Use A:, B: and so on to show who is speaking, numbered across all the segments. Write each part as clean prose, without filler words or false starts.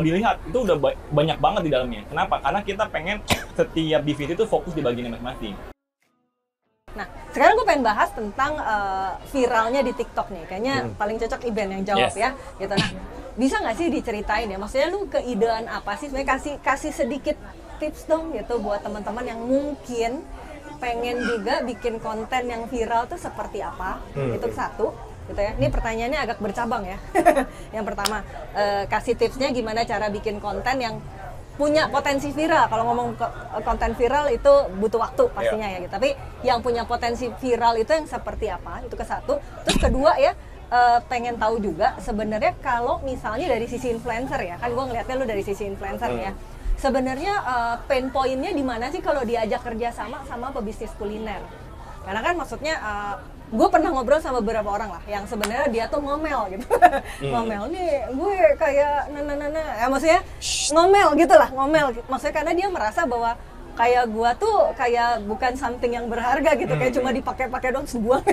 A: dilihat itu udah banyak banget di dalamnya. Kenapa? Karena kita pengen setiap divisi itu fokus di bagian masing-masing.
B: Nah, sekarang gue pengen bahas tentang viralnya di TikTok nih. Kayaknya paling cocok Iben yang jawab ya. Gitu. Nah, bisa nggak sih diceritain ya? Maksudnya lu keidean apa sih? Sebenarnya kasih sedikit tips dong gitu buat teman-teman yang mungkin pengen juga bikin konten yang viral tuh seperti apa. Itu satu. Gitu ya. Ini pertanyaannya agak bercabang ya. Yang pertama, kasih tipsnya gimana cara bikin konten yang punya potensi viral. Kalau ngomong konten viral itu butuh waktu pastinya ya gitu. Tapi yang punya potensi viral itu yang seperti apa? Itu ke satu. Terus kedua ya, pengen tahu juga sebenarnya kalau misalnya dari sisi influencer ya, kan gue ngeliatnya lu dari sisi influencer ya. Sebenarnya pain point-nya di mana sih kalau diajak kerja sama pebisnis kuliner? Karena kan maksudnya gue pernah ngobrol sama beberapa orang lah yang sebenarnya dia tuh ngomel gitu. Ngomel nih gue kayak ya maksudnya ngomel gitu lah, ngomel maksudnya karena dia merasa bahwa kayak gue tuh kayak bukan something yang berharga gitu, kayak cuma dipakai-pakai doang sebuang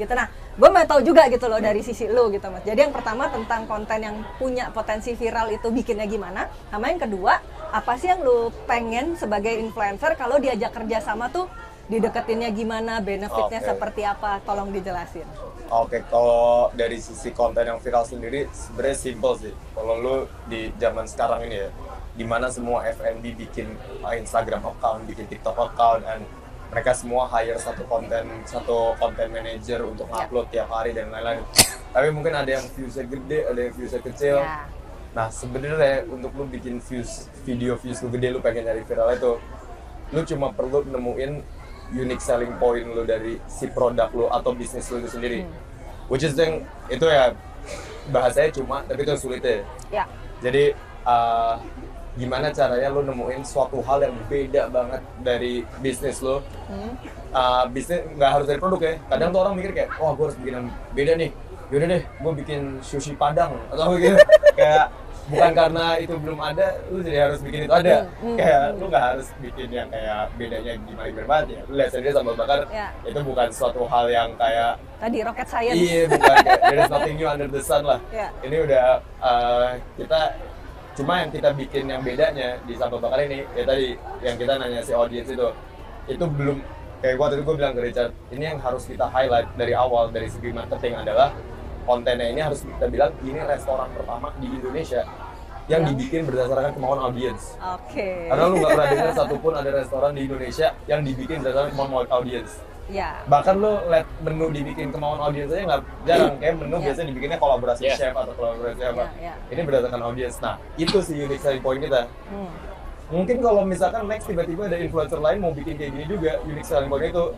B: gitu. Nah gue mau tahu juga gitu loh dari sisi lo gitu Mas. Jadi yang pertama tentang konten yang punya potensi viral itu bikinnya gimana, sama yang kedua apa sih yang lo pengen sebagai influencer kalau diajak kerja sama tuh dideketinnya gimana, benefitnya seperti apa, tolong dijelasin.
C: Oke, kalau dari sisi konten yang viral sendiri sebenarnya simple sih. Kalau lu di zaman sekarang ini ya, dimana semua F&B bikin Instagram account, bikin TikTok account, dan mereka semua hire satu konten manager untuk upload tiap hari dan lain-lain. Tapi mungkin ada yang viewsnya gede, ada yang viewsnya kecil. Nah sebenarnya untuk lu bikin video views lu gede, lu pengen nyari viral itu, lu cuma perlu nemuin unique selling point lu dari si produk lu atau bisnis lu itu sendiri. Which is itu ya bahasanya cuma, tapi itu sulitnya. Jadi gimana caranya lu nemuin suatu hal yang beda banget dari bisnis lu. Bisnis nggak harus dari produk ya. Kadang tuh orang mikir kayak, wah gue harus bikin yang beda nih. Yaudah deh, gue bikin sushi Padang atau gitu. Kayak bukan karena itu belum ada, lu jadi harus bikin itu ada. Kayak lu nggak harus bikin yang kayak bedanya gimana banget ya. Lu lihat sendiri sambal bakar, itu bukan suatu hal yang kayak
B: tadi rocket science.
C: Iya, bukan kayak there is nothing new under the sun lah. Ini udah kita cuma yang kita bikin yang bedanya di sambal bakar ini, ya tadi yang kita nanya si audience itu belum kayak gua tadi bilang ke Richard, ini yang harus kita highlight dari awal dari segi marketing adalah kontennya ini harus kita bilang ini restoran pertama di Indonesia yang dibikin berdasarkan kemauan audiens. Karena lu nggak pernah dengar satupun ada restoran di Indonesia yang dibikin berdasarkan kemauan audiens. Bahkan lu lihat menu dibikin kemauan audiens aja nggak jarang, kayak menu biasanya dibikinnya kolaborasi chef atau kolaborasi apa. Ini berdasarkan audiens. Nah itu sih unique selling point kita. Mungkin kalau misalkan next tiba-tiba ada influencer lain mau bikin kayak gini juga, unique selling point itu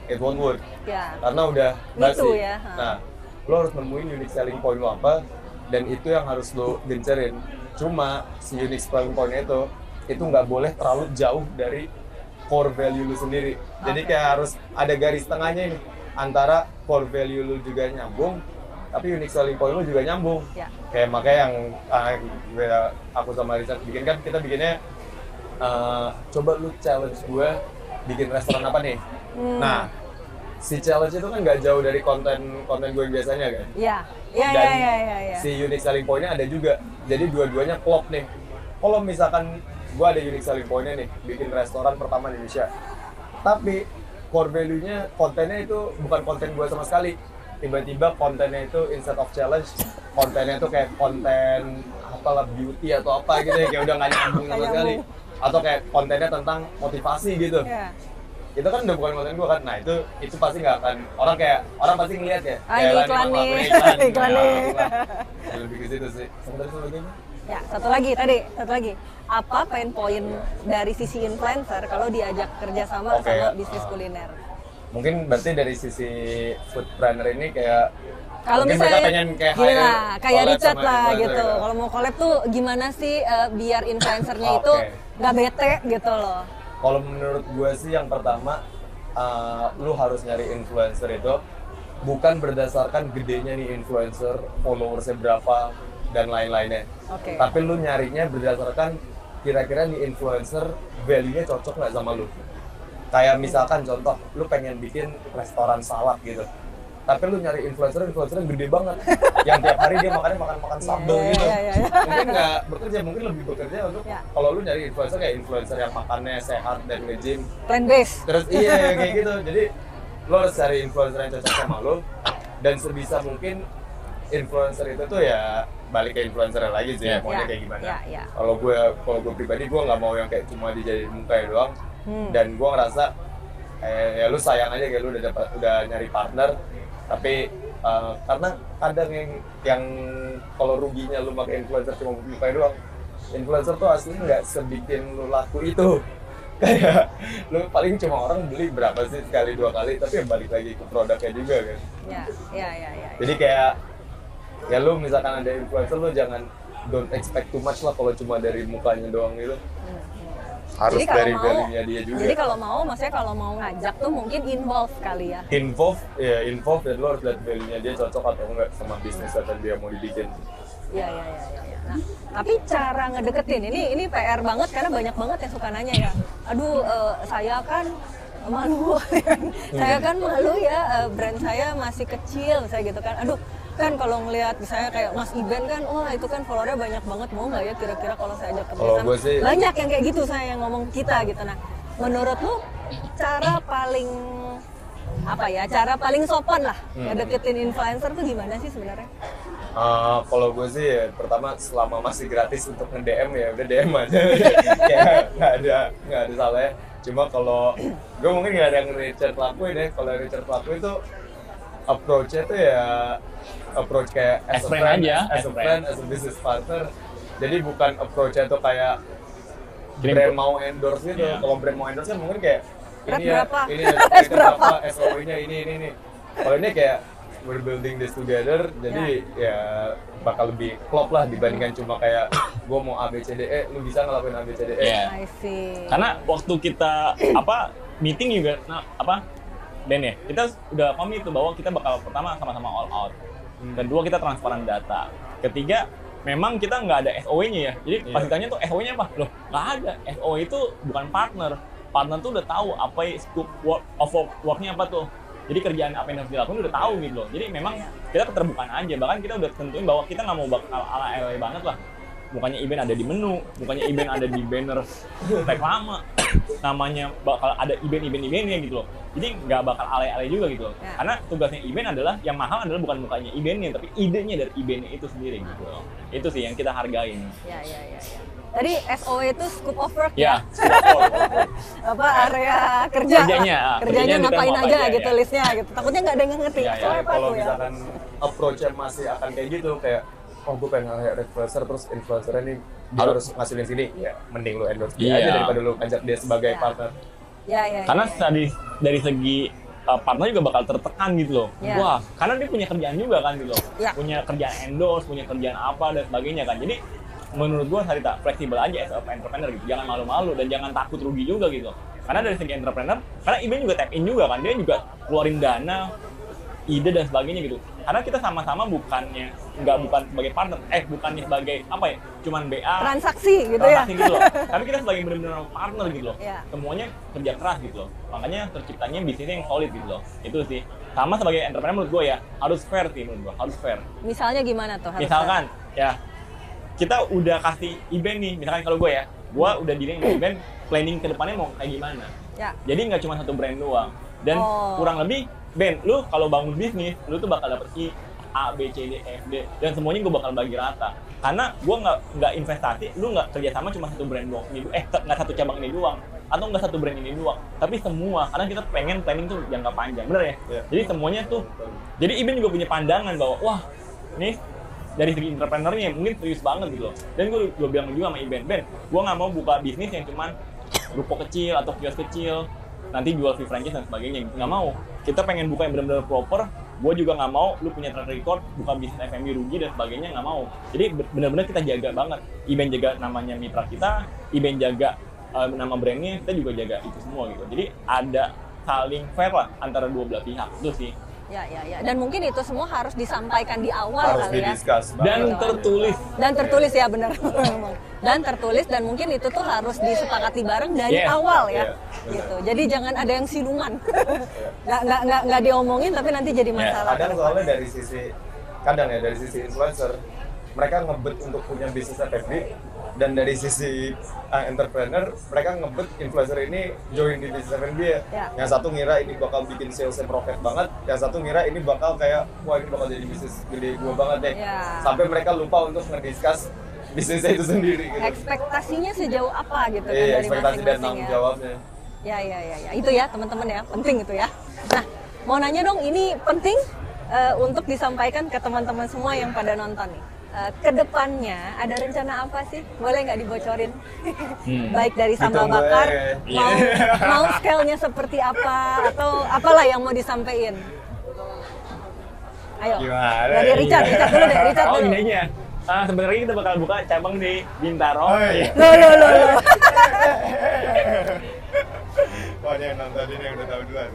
C: it won't work. Karena udah basi. Nah lo harus nemuin unique selling point lo apa, dan itu yang harus lo gencerin. Cuma si unique selling point itu nggak boleh terlalu jauh dari core value lo sendiri. Jadi kayak harus ada garis tengahnya ini antara core value lo juga nyambung, tapi unique selling point lo juga nyambung. Kayak makanya yang aku sama Richard bikin kan, kita bikinnya coba lu challenge gue bikin restoran apa nih. Nah si challenge itu kan nggak jauh dari konten gue yang biasanya kan. Si unique selling point-nya ada juga. Jadi dua-duanya klop nih. Kalau misalkan gue ada unique selling point-nya nih, bikin restoran pertama di Indonesia, tapi core value-nya, kontennya itu bukan konten gue sama sekali. Tiba-tiba kontennya itu instead of challenge, kontennya itu kayak konten apalah beauty atau apa gitu ya, kayak udah nggak nyambung sama sekali. Atau kayak kontennya tentang motivasi gitu. Itu kan udah bukan konten gue kan. Nah itu pasti nggak akan, orang pasti ngeliat ya.
B: Iklan nih.
C: Lebih ke situ sih.
B: Satu lagi. Apa pain point dari sisi influencer kalau diajak kerjasama sama bisnis kuliner?
C: Mungkin berarti dari sisi foodpreneur ini kayak
B: kalau misalnya
C: pengen kayak
B: kayak Richard lah gitu. Kalau mau collab tuh gimana sih biar influencernya itu nggak bete gitu loh?
C: Kalau menurut gue sih yang pertama, lu harus nyari influencer itu bukan berdasarkan gedenya nih influencer, followersnya berapa dan lain-lainnya. Tapi lu nyarinya berdasarkan kira-kira nih influencer value-nya cocok nggak sama lu. Kayak misalkan contoh, lu pengen bikin restoran salad gitu. tapi lu nyari influencer gede banget yang tiap hari dia makan sambal gitu. Mungkin nggak bekerja, mungkin lebih bekerja untuk kalau lu nyari influencer kayak influencer yang makannya sehat dan nge-gym
B: plant based.
C: Terus iya kayak gitu. Jadi lo harus cari influencer yang cocok sama lo, dan sebisa mungkin influencer itu tuh ya balik ke influencer lagi sih, maunya kayak gimana. Kalau gue pribadi gue nggak mau yang kayak cuma dijadiin mukanya doang. Dan gue ngerasa ya lu sayang aja kayak lu udah nyari partner, tapi karena kadang yang kalau ruginya lu pakai influencer cuma mukanya doang, influencer tuh aslinya nggak sebikin lu laku itu. Kayak lu paling cuma orang beli berapa sih, sekali 2 kali, tapi ya balik lagi ke produknya juga kan. Jadi kayak ya lu misalkan ada influencer, lu jangan don't expect too much lah kalau cuma dari mukanya doang gitu. Harus dari value-nya dia juga.
B: Jadi kalau mau, maksudnya kalau mau ngajak tuh mungkin involve kali ya.
C: Involve dan lo harus lihat value-nya dia cocok atau enggak sama bisnis yang dia mau dibikin.
B: Iya. Nah, tapi cara ngedeketin ini PR banget karena banyak banget yang suka nanya ya. Aduh, saya kan malu, saya kan malu ya, brand saya masih kecil, saya gitu kan. Aduh, kan kalau ngelihat misalnya kayak Mas Iben kan, wah itu kan followernya banyak banget, mau nggak ya kira-kira kalau saya ajak kerjasama? Banyak yang kayak gitu saya yang ngomong kita gitu. Nah, menurut lu cara paling sopan lah ngedeketin influencer tuh gimana sih sebenarnya?
C: Kalau gue sih ya, pertama selama masih gratis untuk nge-DM ya udah DM aja. Kayak nggak ada salahnya. Cuma kalau gue mungkin nggak ada yang Richard lakuin ya. Kalau Richard lakuin itu approach-nya tuh ya approach kayak as a friend, as a business partner. Jadi bukan approach-nya tuh kayak brand mau endorse gitu. Kalau brand mau endorse kan mungkin kayak ini berapa, SOW-nya ini. Kalau ini kayak we're building this together, jadi ya bakal lebih klop lah dibandingkan cuma kayak gue mau ABCDE, lu bisa ngelakuin ABCDE.
B: I see.
A: Karena waktu kita meeting juga, Ben ya, kita udah pamit tuh bahwa kita bakal pertama sama-sama all out. Kedua, kita transparan data. Ketiga, memang kita nggak ada SOW-nya ya. Jadi pas ditanya tuh SOW-nya apa? Loh, nggak ada. SOW itu bukan partner. Partner tuh udah tahu apa scope work-nya apa tuh. Jadi kerjaan apa yang harus dilakukan udah tahu gitu loh. Jadi memang kita keterbukaan aja. Bahkan kita udah tentuin bahwa kita nggak mau bakal ala-ala banget lah. Bukannya event ada di menu, bukannya event ada di banner reklama. Namanya bakal ada event-eventnya gitu loh. Jadi nggak bakal alay-alay juga gitu loh. Karena tugasnya event adalah, yang mahal adalah bukan mukanya eventnya, tapi idenya dari eventnya itu sendiri gitu loh. Itu sih yang kita hargain.
B: Ya. Tadi SOW itu scope of work ya? Apa area kerjanya ngapain aja gitu listnya gitu. Takutnya nggak ada yang ngerti.
C: Kalau misalkan approach-nya masih akan kayak gitu, kayak gue pengen kayak influencer, terus influencernya nih dia harus ngasilin sini, ya mending lu endorse dia aja daripada lu ajak dia sebagai partner.
A: Karena dari segi partner juga bakal tertekan gitu loh. Wah, karena dia punya kerjaan juga kan gitu loh. Punya kerjaan endorse, punya kerjaan apa dan sebagainya kan. Jadi menurut gua Sarita fleksibel aja as a entrepreneur gitu. Jangan malu-malu dan jangan takut rugi juga gitu. Karena dari segi entrepreneur, karena Iben juga tap in juga kan, dia juga keluarin dana, ide dan sebagainya gitu. Karena kita sama-sama bukan sebagai partner, bukannya sebagai cuman BA
B: transaksi gitu
A: loh. Tapi kita sebagai benar-benar partner gitu loh. Semuanya kerja keras gitu loh. Makanya terciptanya bisnisnya yang solid gitu loh. Itu sih. Sama sebagai entrepreneur menurut gue ya, harus fair sih menurut gue, harus fair.
B: Misalnya gimana tuh?
A: Misalkan ya kita udah kasih event nih, misalkan kalau gue ya, gue udah dealing dengan event, planning ke depannya mau kayak gimana. Jadi nggak cuma satu brand doang. Dan kurang lebih, Ben, lu kalau bangun bisnis, lu tuh bakal dapet A, B, C, D, F, D, dan semuanya gue bakal bagi rata. Karena gue nggak investasi, lu nggak kerjasama cuma satu brand doang, nggak satu cabang ini doang, atau nggak satu brand ini doang, tapi semua. Karena kita pengen planning tuh jangka panjang, bener ya? Jadi semuanya tuh, jadi Iben juga punya pandangan bahwa, wah, nih dari segi entrepreneurnya mungkin serius banget gitu loh. Dan gue bilang juga sama Iben, gue nggak mau buka bisnis yang cuman ruko kecil atau kios kecil, nanti jual free franchise dan sebagainya, nggak mau. Kita pengen buka yang benar-benar proper. Gue juga nggak mau lu punya track record buka bisnis F&B rugi dan sebagainya, nggak mau. Jadi benar-benar kita jaga banget. Iben jaga namanya mitra kita, Iben jaga nama brandnya, kita juga jaga itu semua gitu. Jadi ada saling fair lah antara dua belah pihak, itu sih.
B: Ya. Dan mungkin itu semua harus disampaikan di awal
C: harus
B: kali ya.
C: Harus
A: dan tertulis.
B: Dan tertulis ya, benar. dan tertulis, dan mungkin itu tuh harus disepakati bareng dari awal ya, gitu. Jadi jangan ada yang siluman, nggak diomongin tapi nanti jadi masalah.
C: Kadang soalnya dari sisi influencer, mereka ngebet untuk punya bisnis FB, dan dari sisi entrepreneur, mereka ngebet influencer ini join di bisnis FB ya. Yang satu ngira ini bakal bikin salesnya profit banget, yang satu ngira ini bakal kayak, wah ini bakal jadi bisnis gede gua banget deh. Sampai mereka lupa untuk ngediscuss bisnisnya itu sendiri gitu.
B: Ekspektasinya sejauh apa gitu kan
C: dari
B: ekspektasi
C: dan tanggung jawabnya.
B: Ya. Itu ya teman-teman ya, penting itu ya. Nah, mau nanya dong, ini penting untuk disampaikan ke teman-teman semua yang pada nonton nih. Kedepannya ada rencana apa sih? Boleh nggak dibocorin? Baik dari sambal bakar, mau scale-nya seperti apa, atau apalah yang mau disampaikan? Ayo.
C: Gimana?
B: Dari Richard dulu deh, Richard dulu.
A: Gini aja. Sebenarnya kita bakal buka cabang di Bintaro.
B: Loh.
C: Wah, yang nonton ini yang udah tahu duluan.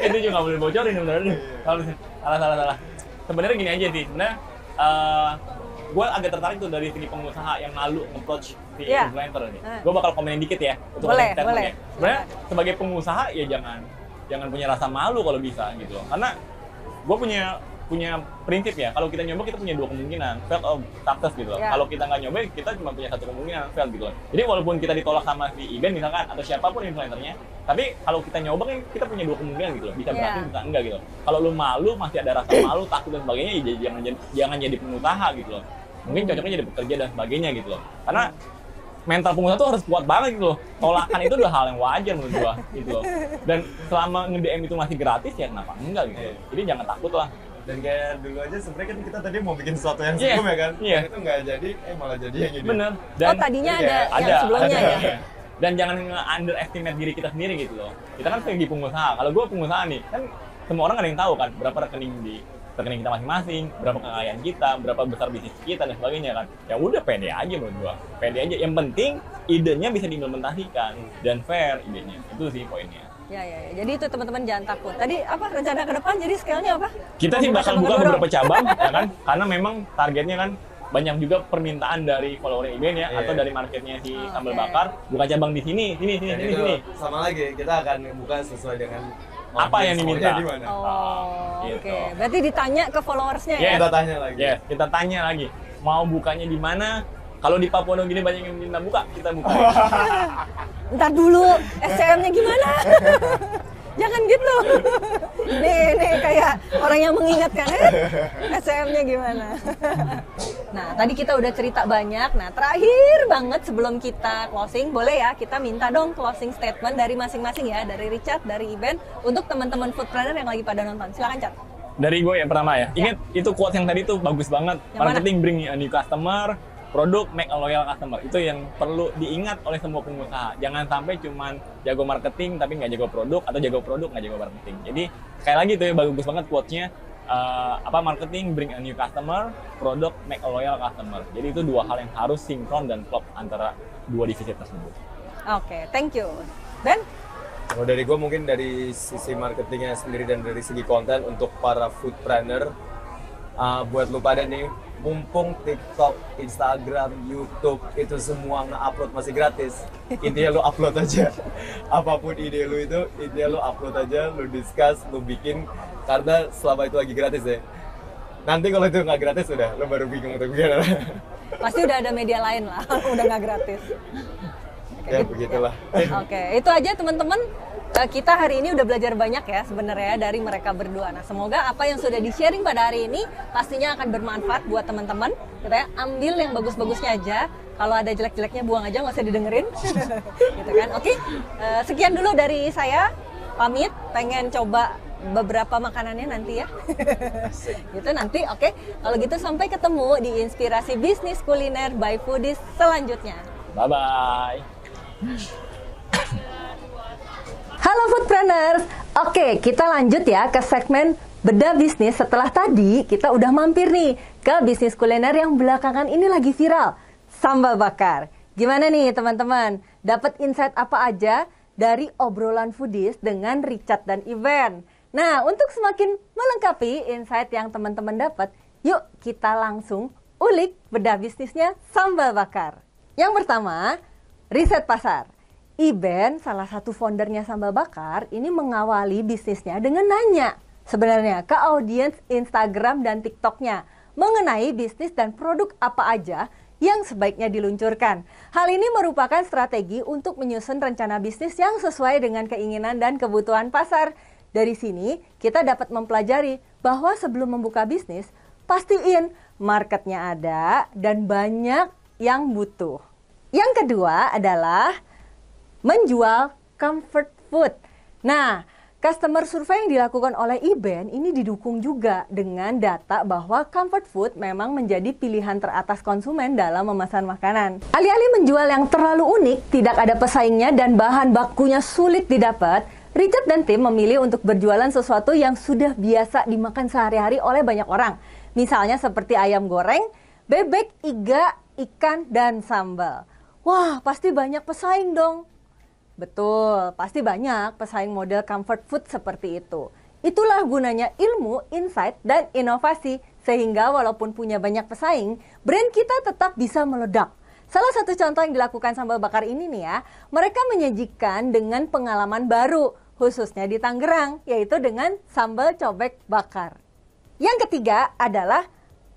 A: Itu juga nggak boleh bocorin sebenarnya. Kalau salah. Sebenarnya gini aja sih, sebenarnya gue agak tertarik tuh dari segi pengusaha yang malu approach si influencer nih. Gue bakal komenin dikit ya untuk
B: boleh.
A: Sebenarnya sebagai pengusaha ya jangan punya rasa malu kalau bisa gitu loh. Karena gue punya prinsip ya, kalau kita nyoba kita punya dua kemungkinan, fail or success gitu loh. Kalau kita nggak nyoba kita cuma punya satu kemungkinan, fail gitu loh. Jadi walaupun kita ditolak sama si Iben misalkan atau siapapun influencernya, tapi kalau kita nyoba kan kita punya dua kemungkinan gitu loh, bisa berhasil bisa enggak gitu. Kalau lu malu, masih ada rasa malu, takut dan sebagainya, ya jangan jadi pengusaha gitu loh. Mungkin cocoknya jadi pekerja dan sebagainya gitu loh. Karena mental pengusaha tuh harus kuat banget gitu loh. Tolakan itu udah hal yang wajar menurut gua gitu loh. Dan selama nge-DM itu masih gratis ya kenapa enggak gitu. Jadi jangan takut lah.
C: Dan kayak dulu aja sebenarnya kan kita tadi mau bikin sesuatu yang sebelum ya kan? Dan itu nggak jadi, malah jadi yang ini.
A: Bener.
B: Dan tadinya ada yang sebelumnya ya?
A: Dan jangan underestimate diri kita sendiri gitu loh. Kita kan sebagai pengusaha, kalau gue pengusaha nih, kan semua orang ada yang tahu kan berapa rekening kita masing-masing, berapa kekayaan kita, berapa besar bisnis kita dan sebagainya kan. Ya udah pede aja menurut gue, pede aja. Yang penting idenya bisa diimplementasikan dan fair idenya, itu sih poinnya.
B: Ya. Jadi itu teman-teman jangan takut. Tadi apa rencana ke depan? Jadi scale-nya apa?
A: Kita sih bakal buka beberapa cabang, ya kan? Karena memang targetnya kan banyak juga permintaan dari follower Iben ya, atau dari marketnya si sambal bakar. Buka cabang di sini.
C: Sama lagi, kita akan buka sesuai dengan
A: apa yang diminta.
B: Oke. Berarti ditanya ke followersnya ya?
C: Kita tanya lagi.
A: Kita tanya lagi. Mau bukanya di mana? Kalau di Papua Nugini banyak yang minta buka, kita buka.
B: Ntar dulu, SCM-nya gimana? Jangan gitu. Nih kayak orang yang mengingatkan SCM-nya gimana. Nah, tadi kita udah cerita banyak. Nah, terakhir banget sebelum kita closing, boleh ya kita minta dong closing statement dari masing-masing ya, dari Richard, dari Iben, untuk teman-teman foodpreneur yang lagi pada nonton. Silakan, Chat.
A: Dari gue yang pertama ya. Ingat itu quote yang tadi tuh bagus banget. Marketing bring a new customer, produk make a loyal customer. Itu yang perlu diingat oleh semua pengusaha. Jangan sampai cuman jago marketing tapi nggak jago produk, atau jago produk nggak jago marketing. Jadi sekali lagi itu ya bagus banget quotes-nya. Marketing bring a new customer, produk make a loyal customer. Jadi itu dua hal yang harus sinkron dan klop antara dua divisi tersebut.
B: Oke, thank you. Ben?
C: Kalau dari gue mungkin dari sisi marketingnya sendiri dan dari segi konten untuk para foodpreneur, buat lu pada nih, mumpung TikTok, Instagram, YouTube itu semua nge-upload masih gratis, intinya lu upload aja. Apapun ide lu itu, intinya lu upload aja, lu discuss, lu bikin, karena selama itu lagi gratis ya. Nanti kalau itu nggak gratis udah, lu baru bingung untuk gimana.
B: Pasti udah ada media lain lah, udah nggak gratis.
C: Ya begitulah.
B: Oke, itu aja teman-teman. Kita hari ini udah belajar banyak ya sebenarnya dari mereka berdua. Nah, semoga apa yang sudah di-sharing pada hari ini pastinya akan bermanfaat buat teman-teman. Kita ambil yang bagus-bagusnya aja. Kalau ada jelek-jeleknya buang aja, nggak usah didengerin. Gitu kan? Oke. Sekian dulu dari saya. Pamit, pengen coba beberapa makanannya nanti ya. Gitu nanti. Oke. Kalau gitu sampai ketemu di Inspirasi Bisnis Kuliner by Foodies selanjutnya.
A: Bye-bye.
B: Halo Foodpreneurs. Oke, kita lanjut ya ke segmen bedah bisnis. Setelah tadi kita udah mampir nih ke bisnis kuliner yang belakangan ini lagi viral, sambal bakar. Gimana nih teman-teman? Dapat insight apa aja dari obrolan foodies dengan Richard dan Iben? Nah, untuk semakin melengkapi insight yang teman-teman dapat, yuk kita langsung ulik bedah bisnisnya sambal bakar. Yang pertama, riset pasar. Iben, salah satu foundernya sambal bakar, ini mengawali bisnisnya dengan nanya sebenarnya ke audiens Instagram dan TikToknya mengenai bisnis dan produk apa aja yang sebaiknya diluncurkan. Hal ini merupakan strategi untuk menyusun rencana bisnis yang sesuai dengan keinginan dan kebutuhan pasar. Dari sini, kita dapat mempelajari bahwa sebelum membuka bisnis, pastiin marketnya ada dan banyak yang butuh. Yang kedua adalah menjual comfort food. Nah, customer survey yang dilakukan oleh Iben ini didukung juga dengan data bahwa comfort food memang menjadi pilihan teratas konsumen dalam memesan makanan. Alih-alih menjual yang terlalu unik, tidak ada pesaingnya dan bahan bakunya sulit didapat, Richard dan tim memilih untuk berjualan sesuatu yang sudah biasa dimakan sehari-hari oleh banyak orang. Misalnya seperti ayam goreng, bebek, iga, ikan, dan sambal. Wah, pasti banyak pesaing dong. Betul, pasti banyak pesaing model comfort food seperti itu. Itulah gunanya ilmu, insight, dan inovasi. Sehingga walaupun punya banyak pesaing, brand kita tetap bisa meledak. Salah satu contoh yang dilakukan sambal bakar ini nih ya, mereka menyajikan dengan pengalaman baru, khususnya di Tangerang, yaitu dengan sambal cobek bakar. Yang ketiga adalah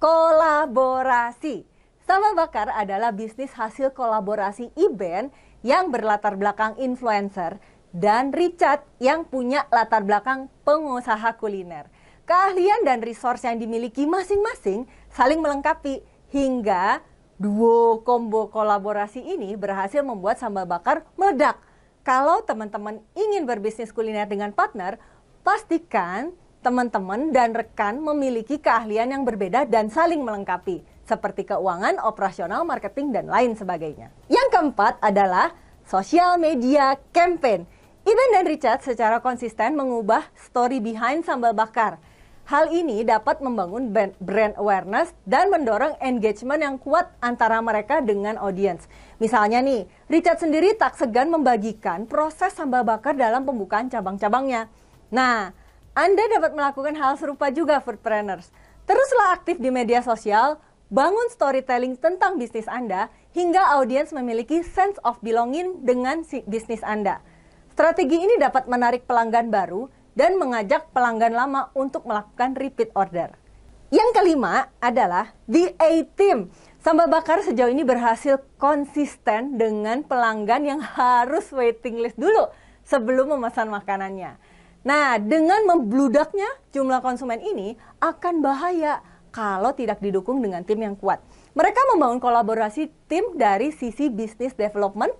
B: kolaborasi. Sambal bakar adalah bisnis hasil kolaborasi Iben yang berlatar belakang influencer dan Richard yang punya latar belakang pengusaha kuliner. Keahlian dan resource yang dimiliki masing-masing saling melengkapi hingga duo combo kolaborasi ini berhasil membuat sambal bakar meledak. Kalau teman-teman ingin berbisnis kuliner dengan partner, pastikan teman-teman dan rekan memiliki keahlian yang berbeda dan saling melengkapi, seperti keuangan, operasional, marketing, dan lain sebagainya. Yang keempat adalah social media campaign. Iben dan Richard secara konsisten mengubah story behind sambal bakar. Hal ini dapat membangun brand awareness dan mendorong engagement yang kuat antara mereka dengan audiens. Misalnya nih, Richard sendiri tak segan membagikan proses sambal bakar dalam pembukaan cabang-cabangnya. Nah, Anda dapat melakukan hal serupa juga, foodpreneurs. Teruslah aktif di media sosial, bangun storytelling tentang bisnis Anda, hingga audiens memiliki sense of belonging dengan bisnis Anda. Strategi ini dapat menarik pelanggan baru dan mengajak pelanggan lama untuk melakukan repeat order. Yang kelima adalah The A-Team. Sambal bakar sejauh ini berhasil konsisten dengan pelanggan yang harus waiting list dulu sebelum memesan makanannya. Nah, dengan membludaknya jumlah konsumen ini akan bahaya kalau tidak didukung dengan tim yang kuat. Mereka membangun kolaborasi tim dari sisi business development,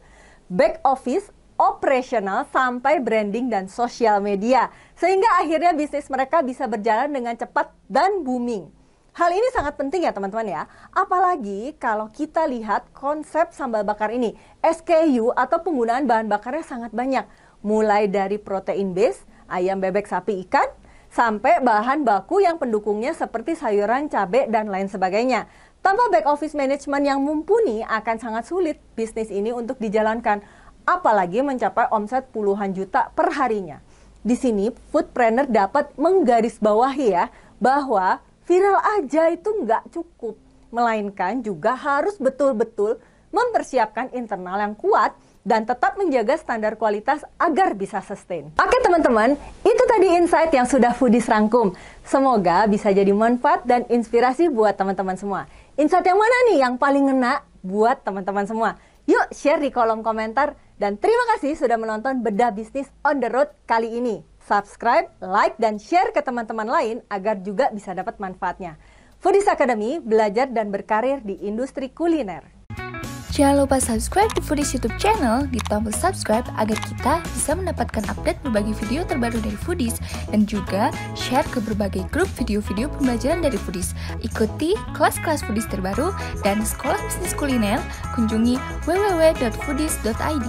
B: back office, operasional, sampai branding dan sosial media. Sehingga akhirnya bisnis mereka bisa berjalan dengan cepat dan booming. Hal ini sangat penting ya teman-teman ya. Apalagi kalau kita lihat konsep sambal bakar ini. SKU atau penggunaan bahan bakarnya sangat banyak. Mulai dari protein base, ayam, bebek, sapi, ikan, sampai bahan baku yang pendukungnya seperti sayuran, cabai, dan lain sebagainya. Tanpa back office management yang mumpuni akan sangat sulit bisnis ini untuk dijalankan, apalagi mencapai omset puluhan juta per harinya. Di sini, foodpreneur dapat menggarisbawahi ya, bahwa viral aja itu nggak cukup, melainkan juga harus betul-betul mempersiapkan internal yang kuat dan tetap menjaga standar kualitas agar bisa sustain. Oke teman-teman, itu tadi insight yang sudah Foodies rangkum. Semoga bisa jadi manfaat dan inspirasi buat teman-teman semua. Insight yang mana nih yang paling ngena buat teman-teman semua? Yuk share di kolom komentar. Dan terima kasih sudah menonton Bedah Bisnis on the Road kali ini. Subscribe, like, dan share ke teman-teman lain agar juga bisa dapat manfaatnya. Foodies Academy, belajar dan berkarir di industri kuliner.
D: Jangan lupa subscribe di Foodies YouTube channel, di tombol subscribe agar kita bisa mendapatkan update berbagai video terbaru dari Foodies dan juga share ke berbagai grup video-video pembelajaran dari Foodies. Ikuti kelas-kelas Foodies terbaru dan sekolah bisnis kuliner, kunjungi www.foodies.id.